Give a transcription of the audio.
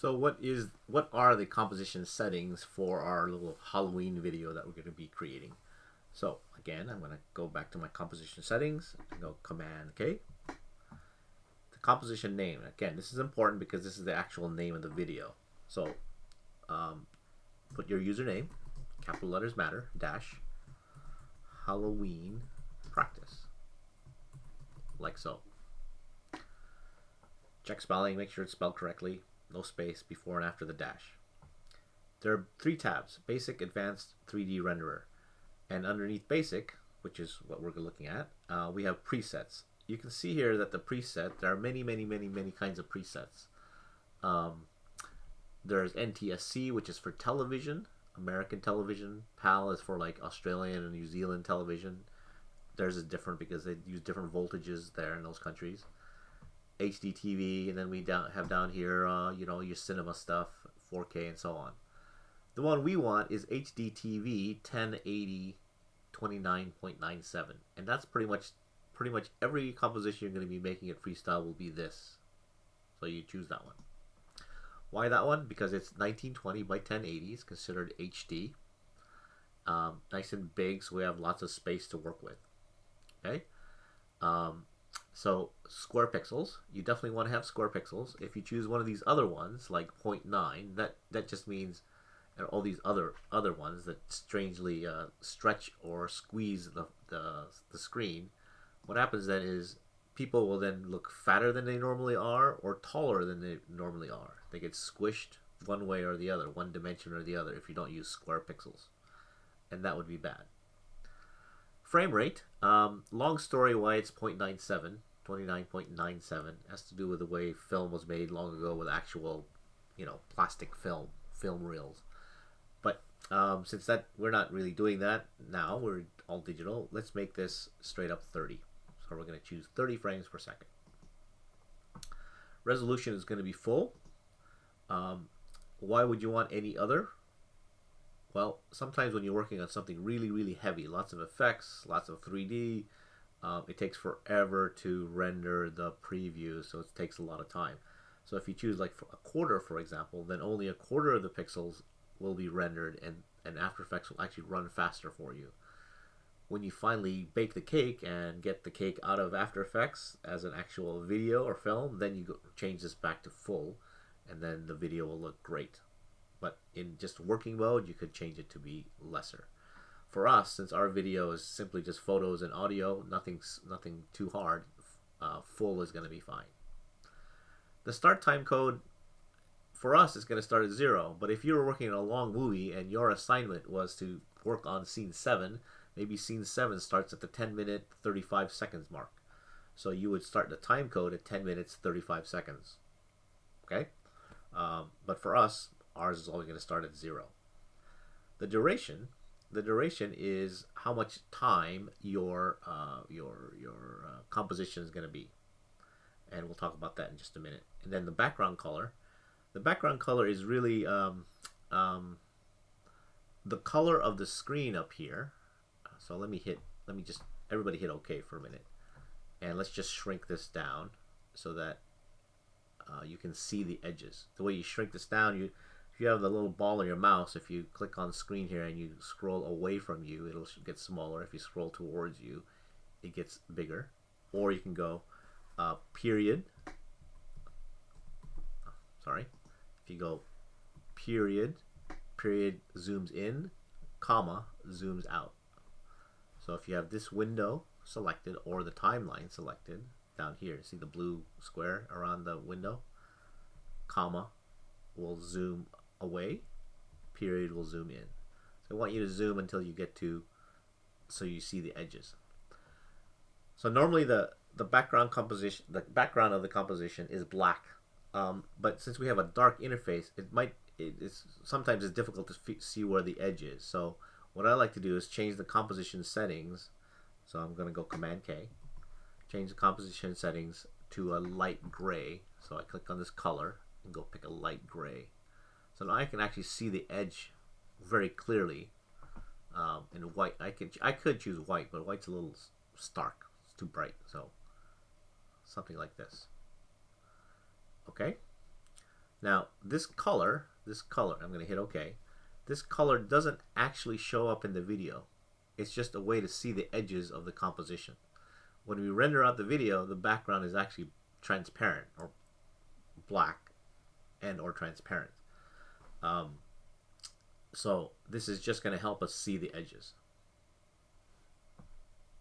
So what are the composition settings for our little Halloween video that we're going to be creating? So again, I'm going to go back to my composition settings and go Command K. The composition name. Again, this is important because this is the actual name of the video. So put your username, capital letters matter, dash Halloween practice, like so. Check spelling, make sure it's spelled correctly. No space before and after the dash. There are 3 tabs: Basic, Advanced, 3D Renderer. And underneath Basic, which is what we're looking at, we have presets. You can see here that the preset, there are many kinds of presets. There's NTSC, which is for television, American television. PAL is for like Australian and New Zealand television. Theirs is different because they use different voltages there in those countries. HDTV, and then we have down here, your cinema stuff, 4K, and so on. The one we want is HDTV 1080 29.97, and that's pretty much every composition you're going to be making at Freestyle will be this. So you choose that one. Why that one? Because it's 1920 by 1080, it's considered HD. Nice and big, so we have lots of space to work with. Okay. So square pixels, you definitely want to have square pixels. If you choose one of these other ones like 0.9, that just means, and all these other ones that strangely stretch or squeeze the screen, what happens then is people will then look fatter than they normally are or taller than they normally are. They get squished one way or the other, one dimension or the other, if you don't use square pixels, and that would be bad. Frame rate, long story why it's 0.97, 29.97, has to do with the way film was made long ago with actual, plastic film reels. But since that we're not really doing that now, we're all digital, let's make this straight up 30. So we're going to choose 30 frames per second. Resolution is going to be full. Why would you want any other? Well, sometimes when you're working on something really heavy, lots of effects, lots of 3D, it takes forever to render the preview, so it takes a lot of time. So if you choose like a quarter, for example, then only a quarter of the pixels will be rendered, and After Effects will actually run faster for you. When you finally bake the cake and get the cake out of After Effects as an actual video or film, then you change this back to full, and then the video will look great. But in just working mode, you could change it to be lesser. For us, since our video is simply just photos and audio, nothing too hard, full is going to be fine. The start time code for us is going to start at 0, but if you were working on a long movie and your assignment was to work on scene 7, maybe scene 7 starts at the 10-minute 35 seconds mark. So you would start the time code at 10 minutes 35 seconds. Okay? But for us, ours is only going to start at 0. The duration is how much time your composition is going to be, and we'll talk about that in just a minute. And then the background color. The background color is really the color of the screen up here. So everybody hit OK for a minute, and let's just shrink this down so that you can see the edges. The way you shrink this down, if you have the little ball on your mouse, if you click on the screen here and you scroll away from you, it'll get smaller. If you scroll towards you, it gets bigger. Or you can go period. Sorry. If you go period zooms in, comma, zooms out. So if you have this window selected or the timeline selected down here, see the blue square around the window? Comma will zoom away, period will zoom in. So I want you to zoom until you get to, so you see the edges. So normally the background of the composition is black, but since we have a dark interface, sometimes it's difficult to see where the edge is. So what I like to do is change the composition settings. So I'm going to go Command K, change the composition settings to a light gray. So I click on this color and go pick a light gray. So now I can actually see the edge very clearly. In white, I could choose white, but white's a little stark. It's too bright. So something like this. Okay. Now, this color, I'm going to hit OK. This color doesn't actually show up in the video. It's just a way to see the edges of the composition. When we render out the video, the background is actually transparent or black and or transparent. So this is just going to help us see the edges.